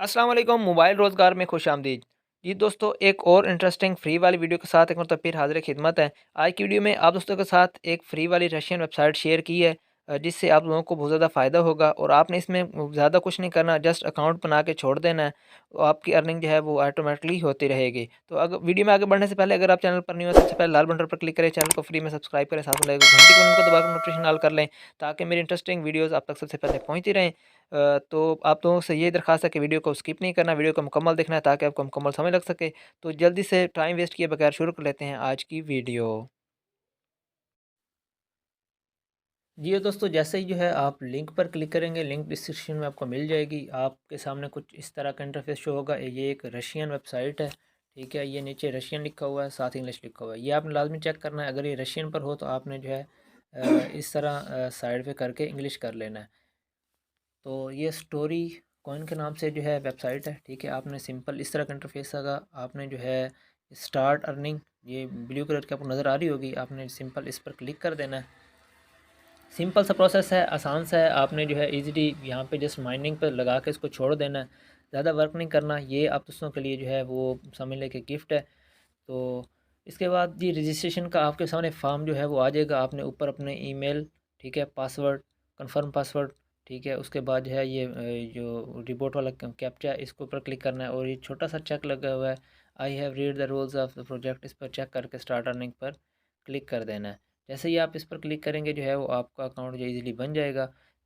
अस्सलाम वालेकुम। मोबाइल रोज़गार में खुशामदीद। जी दोस्तों, एक और इंटरेस्टिंग फ्री वाली वीडियो के साथ एक मतलब फिर हाज़िर खिदमत है। आज की वीडियो में आप दोस्तों के साथ एक फ्री वाली रशियन वेबसाइट शेयर की है, जिससे आप लोगों को बहुत ज़्यादा फ़ायदा होगा और आपने इसमें ज़्यादा कुछ नहीं करना, जस्ट अकाउंट बना के छोड़ देना है। तो आपकी अर्निंग जो है वो ऑटोमेटिकली होती रहेगी। तो अगर वीडियो में आगे बढ़ने से पहले अगर आप चैनल पर न्यू हैं, सबसे पहले लाल बटन पर क्लिक करें, चैनल को फ्री में सब्सक्राइब करें, साथ में लगे घंटी को दबाकर नोटिफिकेशन ऑल कर लें, ताकि मेरी इंटरेस्टिंग वीडियोज़ आप तक सबसे पहले पहुँचती रहें। तो आप लोगों से ये दरख्वास्त है कि वीडियो को स्किप नहीं करना, वीडियो को मुकम्मल देखना है ताकि आपको मुकम्मल समझ लग सके। तो जल्दी से टाइम वेस्ट किए बगैर शुरू कर लेते हैं आज की वीडियो। जी दोस्तों, जैसे ही जो है आप लिंक पर क्लिक करेंगे, लिंक डिस्क्रिप्शन में आपको मिल जाएगी। आपके सामने कुछ इस तरह का इंटरफेस शो होगा। ये एक रशियन वेबसाइट है, ठीक है। ये नीचे रशियन लिखा हुआ है, साथ इंग्लिश लिखा हुआ है। ये आपने लाजमी चेक करना है। अगर ये रशियन पर हो तो आपने जो है इस तरह साइड पे करके इंग्लिश कर लेना है। तो ये स्टोरी कॉइन के नाम से जो है वेबसाइट है, ठीक है। आपने सिंपल इस तरह का इंटरफेस आएगा। आपने जो है स्टार्ट अर्निंग, ये ब्लू कलर की आपको नज़र आ रही होगी, आपने सिंपल इस पर क्लिक कर देना है। सिंपल सा प्रोसेस है, आसान सा है। आपने जो है इजीली यहाँ पे जस्ट माइनिंग पर लगा के इसको छोड़ देना है, ज़्यादा वर्क नहीं करना। ये आप दोस्तों के लिए जो है वो समझ लें कि गिफ्ट है। तो इसके बाद जी रजिस्ट्रेशन का आपके सामने फॉर्म जो है वो आ जाएगा। आपने ऊपर अपने ईमेल, ठीक है, पासवर्ड, कंफर्म पासवर्ड, ठीक है। उसके बाद जो है ये जो रिपोर्ट वाला कैप्चा है, इसके ऊपर क्लिक करना है और ये छोटा सा चेक लगा हुआ है, I have read the rules of the project, इस पर चेक करके स्टार्ट अर्निंग पर क्लिक कर देना है। जैसे ही आप इस पर क्लिक करेंगे जो है वो आपका अकाउंट जो ईज़िली बन जाएगा।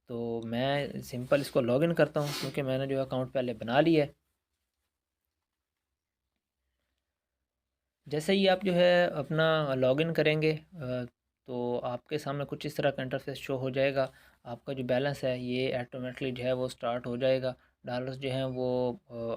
तो मैं सिंपल इसको लॉगिन करता हूँ, क्योंकि मैंने जो अकाउंट पहले बना लिया है। जैसे ही आप जो है अपना लॉगिन करेंगे, तो आपके सामने कुछ इस तरह का इंटरफेस शो हो जाएगा। आपका जो बैलेंस है ये ऑटोमेटिकली जो है वो स्टार्ट हो जाएगा। डॉलर्स जो हैं वो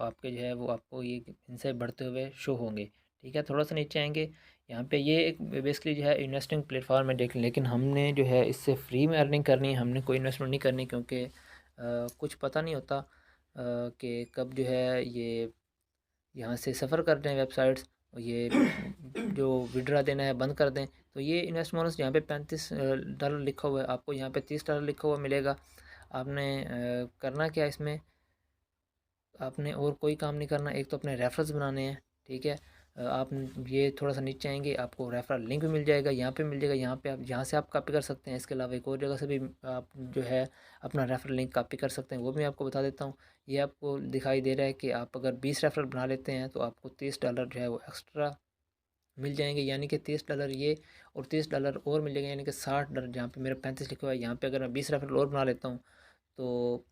आपके जो है वो आपको ये इनसे बढ़ते हुए शो होंगे, ठीक है। थोड़ा सा नीचे आएंगे, यहाँ पे ये एक बेसिकली जो है इन्वेस्टिंग प्लेटफॉर्म है, देख लेकिन हमने जो है इससे फ्री में अर्निंग करनी है, हमने कोई इन्वेस्टमेंट नहीं करनी, क्योंकि कुछ पता नहीं होता कि कब जो है ये यहाँ से सफ़र कर दें वेबसाइट्स, और ये जो विड्रा देना है बंद कर दें। तो ये इन्वेस्ट बोनस यहाँ पे $35 लिखा हुआ है, आपको यहाँ पे $30 लिखा हुआ मिलेगा। आपने करना क्या है इसमें, आपने और कोई काम नहीं करना। एक तो अपने रेफरेंस बनाने हैं, ठीक है। आप ये थोड़ा सा नीचे आएंगे, आपको रेफरल लिंक भी मिल जाएगा, यहाँ पे मिल जाएगा। यहाँ पे आप यहाँ से आप कॉपी कर सकते हैं। इसके अलावा एक और जगह से भी आप जो है अपना रेफरल लिंक कॉपी कर सकते हैं, वो भी आपको बता देता हूँ। ये आपको दिखाई दे रहा है कि आप अगर 20 रेफरल बना लेते हैं तो आपको $30 जो है वो एक्स्ट्रा मिल जाएंगे, यानी कि $30 ये और $30 और मिल जाएंगे, यानी कि $60। जहाँ पे मेरा 35 लिखा हुआ है, यहाँ पे अगर मैं 20 रेफरल और बना लेता हूँ तो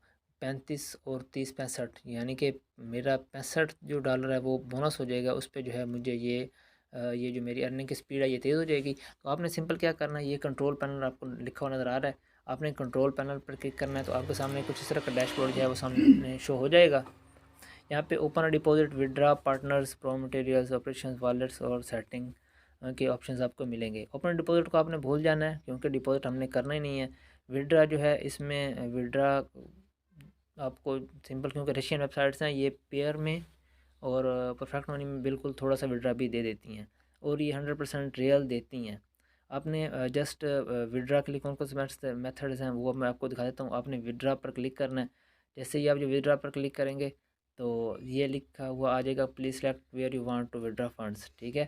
35 और 30 65, यानी कि मेरा 65 जो डॉलर है वो बोनस हो जाएगा। उस पे जो है मुझे ये जो मेरी अर्निंग की स्पीड है ये तेज़ हो जाएगी। तो आपने सिंपल क्या करना है, ये कंट्रोल पैनल आपको लिखा हुआ नज़र आ रहा है, आपने कंट्रोल पैनल पर क्लिक करना है। तो आपके सामने कुछ इस तरह का डैशबोर्ड जो है वो सामने शो हो जाएगा। यहाँ पे open deposit, withdraw, partners, pro materials, operations, wallets और सेटिंग के ऑप्शंस आपको मिलेंगे। ओपन डिपॉजिट को आपने भूल जाना है, क्योंकि डिपॉजिट हमने करना ही नहीं है। विड्रा जो है, इसमें विड्रा आपको सिंपल, क्योंकि रशियन वेबसाइट्स हैं ये पेयर में और परफेक्ट मनी में बिल्कुल थोड़ा सा विड्रा भी दे देती हैं, और ये 100% रियल देती हैं। आपने जस्ट विड्रा के लिए कौन कौन से मेथड्स हैं वो मैं आपको दिखा देता हूँ। आपने विड्रा पर क्लिक करना है। जैसे ही आप जो विड्रा पर क्लिक करेंगे तो ये लिखा हुआ आ जाएगा, please select where you want to withdraw funds, ठीक है।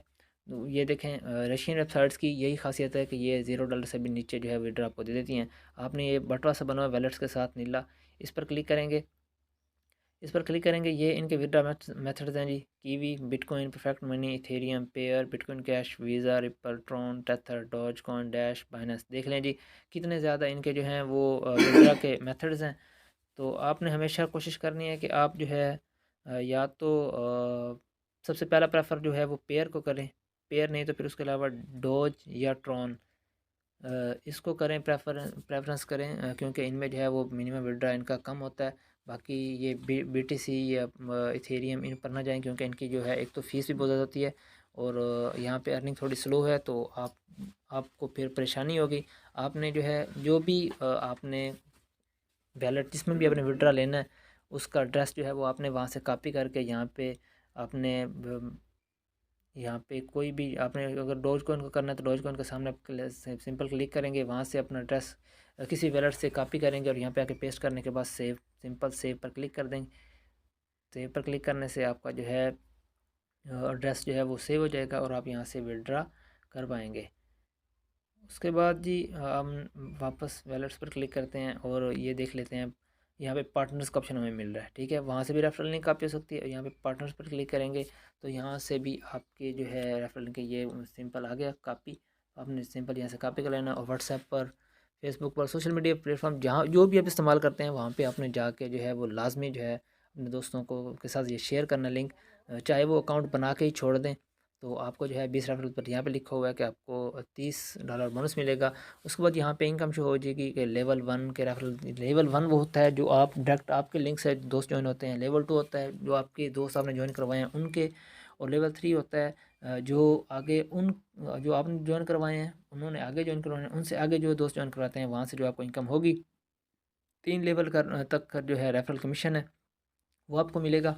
तो ये देखें, रशियन वेबसाइट्स की यही खासियत है कि ये $0 से भी नीचे जो है विड्रा आपको दे देती हैं। आपने ये बटवा सा बना हुआ वैलेट्स के साथ नीला, इस पर क्लिक करेंगे। इस पर क्लिक करेंगे, ये इनके विड्रा मेथड्स हैं जी। Qiwi, Bitcoin, perfect money, Ethereum, Payeer, Bitcoin cash, Visa, Ripple, Tron, Tether, Dogecoin, Dash, Binance. देख लें जी कितने ज़्यादा इनके जो हैं वो विड्रा के मेथड्स हैं। तो आपने हमेशा कोशिश करनी है कि आप जो है या तो सबसे पहला प्रेफर जो है वो पेयर को करें। पेयर नहीं तो फिर उसके अलावा डोज या ट्रॉन, इसको करें, प्रेफरेंस करें, क्योंकि इनमें जो है वो मिनिमम विड्रा इनका कम होता है। बाकी ये BTC या इथेरियम इन पर ना जाएं, क्योंकि इनकी जो है एक तो फ़ीस भी बहुत ज़्यादा होती है, और यहाँ पे अर्निंग थोड़ी स्लो है। तो आपको फिर परेशानी होगी। आपने जो है जो भी आपने वैलेट जिसमें भी आपने विड्रा लेना है, उसका एड्रेस जो है वो आपने वहाँ से कॉपी करके यहाँ पे आपने यहाँ पे कोई भी आपने अगर डॉज कॉइन को करना है तो डॉज कॉइन के सामने आप सिंपल क्लिक करेंगे, वहाँ से अपना एड्रेस किसी वैलेट से कॉपी करेंगे और यहाँ पे आके पेस्ट करने के बाद सेव, सिंपल सेव पर क्लिक कर देंगे। सेव पर क्लिक करने से आपका जो है एड्रेस जो है वो सेव हो जाएगा और आप यहाँ से विड्रा कर पाएंगे। उसके बाद जी हम वापस वैलेट्स पर क्लिक करते हैं और ये देख लेते हैं यहाँ पे पार्टनर्स का ऑप्शन हमें मिल रहा है, ठीक है। वहाँ से भी रेफरल लिंक कापी हो सकती है और यहाँ पे पार्टनर्स पर क्लिक करेंगे तो यहाँ से भी आपके जो है रेफरल लिंक ये सिंपल आ गया कापी। आपने सिंपल यहाँ से कापी कर लेना और व्हाट्सएप पर, फेसबुक पर, सोशल मीडिया प्लेटफॉर्म जहाँ जो भी आप इस्तेमाल करते हैं वहाँ पर आपने जाके जो है वो लाजमी जो है अपने दोस्तों को के साथ ये शेयर करना लिंक, चाहे वो अकाउंट बना के ही छोड़ दें। तो आपको जो है 20 रेफरल पर यहाँ पे लिखा हुआ है कि आपको $30 बोनस मिलेगा। उसके बाद यहाँ पे इनकम शो हो जाएगी कि लेवल 1 के रेफरल, लेवल 1 वो होता है जो आप डायरेक्ट आपके लिंक से दोस्त ज्वाइन होते हैं। लेवल 2 होता है जो आपके दोस्त आपने ज्वाइन करवाए हैं उनके, और लेवल 3 होता है जो आगे उन जो आपने ज्वाइन करवाए हैं उन्होंने आगे ज्वाइन करवाए हैं उनसे आगे जो दोस्त ज्वाइन करवाते हैं वहाँ से जो आपको इनकम होगी। 3 लेवल तक का जो है रेफरल कमीशन है वो आपको मिलेगा।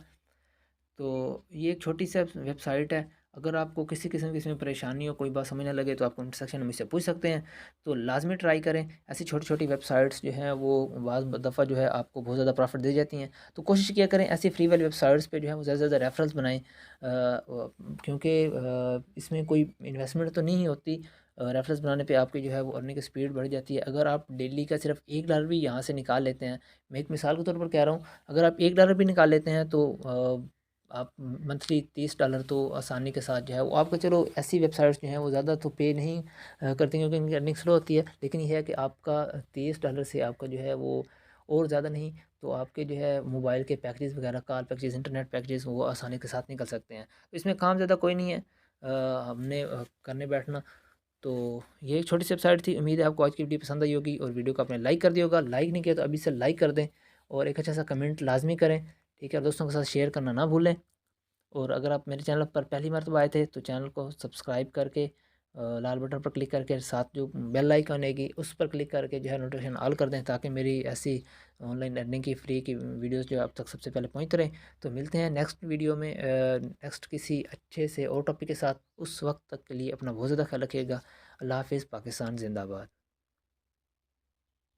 तो ये एक छोटी सी वेबसाइट है। अगर आपको किसी किस्म की इसमें परेशानी हो, कोई बात समझ ना लगे तो आप कमेंट सेक्शन में मुझसे पूछ सकते हैं। तो लाज़मी ट्राई करें। ऐसी छोटी छोटी वेबसाइट्स जो हैं वो बाज़ दफ़ा जो है आपको बहुत ज़्यादा प्रॉफिट दे जाती हैं। तो कोशिश किया करें ऐसी फ्री वाली वेबसाइट्स पे जो है वो ज़्यादा से ज़्यादा रेफरल्स बनाएं, क्योंकि इसमें कोई इन्वेस्टमेंट तो नहीं होती। रेफरेंस बनाने पे आपकी जो है वो अर्निंग की स्पीड बढ़ जाती है। अगर आप डेली का सिर्फ $1 भी यहाँ से निकाल लेते हैं, मैं एक मिसाल के तौर पर कह रहा हूँ, अगर आप $1 भी निकाल लेते हैं तो आप मंथली $30 तो आसानी के साथ जो है वो आपका, चलो ऐसी वेबसाइट्स जो हैं वो ज़्यादा तो पे नहीं करती क्योंकि इनकी अर्निंग स्लो होती है, लेकिन ये है कि आपका $30 से आपका जो है वो और ज़्यादा नहीं तो आपके जो है मोबाइल के पैकेजेस वगैरह, कॉल पैकेजेस, इंटरनेट पैकेजेस वो आसानी के साथ निकल सकते हैं। तो इसमें काम ज़्यादा कोई नहीं है, हमने करने बैठना। तो ये एक छोटी सी वेबसाइट थी। उम्मीद है आपको आज की वीडियो पसंद आई होगी और वीडियो को आपने लाइक कर दिया होगा। लाइक नहीं किया तो अभी से लाइक कर दें और एक अच्छा सा कमेंट लाजमी करें, ठीक है। और दोस्तों के साथ शेयर करना ना भूलें। और अगर आप मेरे चैनल पर पहली मर्तबा आए थे तो चैनल को सब्सक्राइब करके लाल बटन पर क्लिक करके साथ जो बेल आइकन आएगी उस पर क्लिक करके जो है नोटिफिकेशन ऑल कर दें, ताकि मेरी ऐसी ऑनलाइन अर्निंग की फ्री की वीडियोस जो आप तक सबसे पहले पहुंचते रहें। तो मिलते हैं नेक्स्ट वीडियो में नेक्स्ट किसी अच्छे से और टॉपिक के साथ। उस वक्त तक के लिए अपना बहुत ज़्यादा ख्याल रखिएगा। अल्लाह हाफ़िज़। पाकिस्तान जिंदाबाद।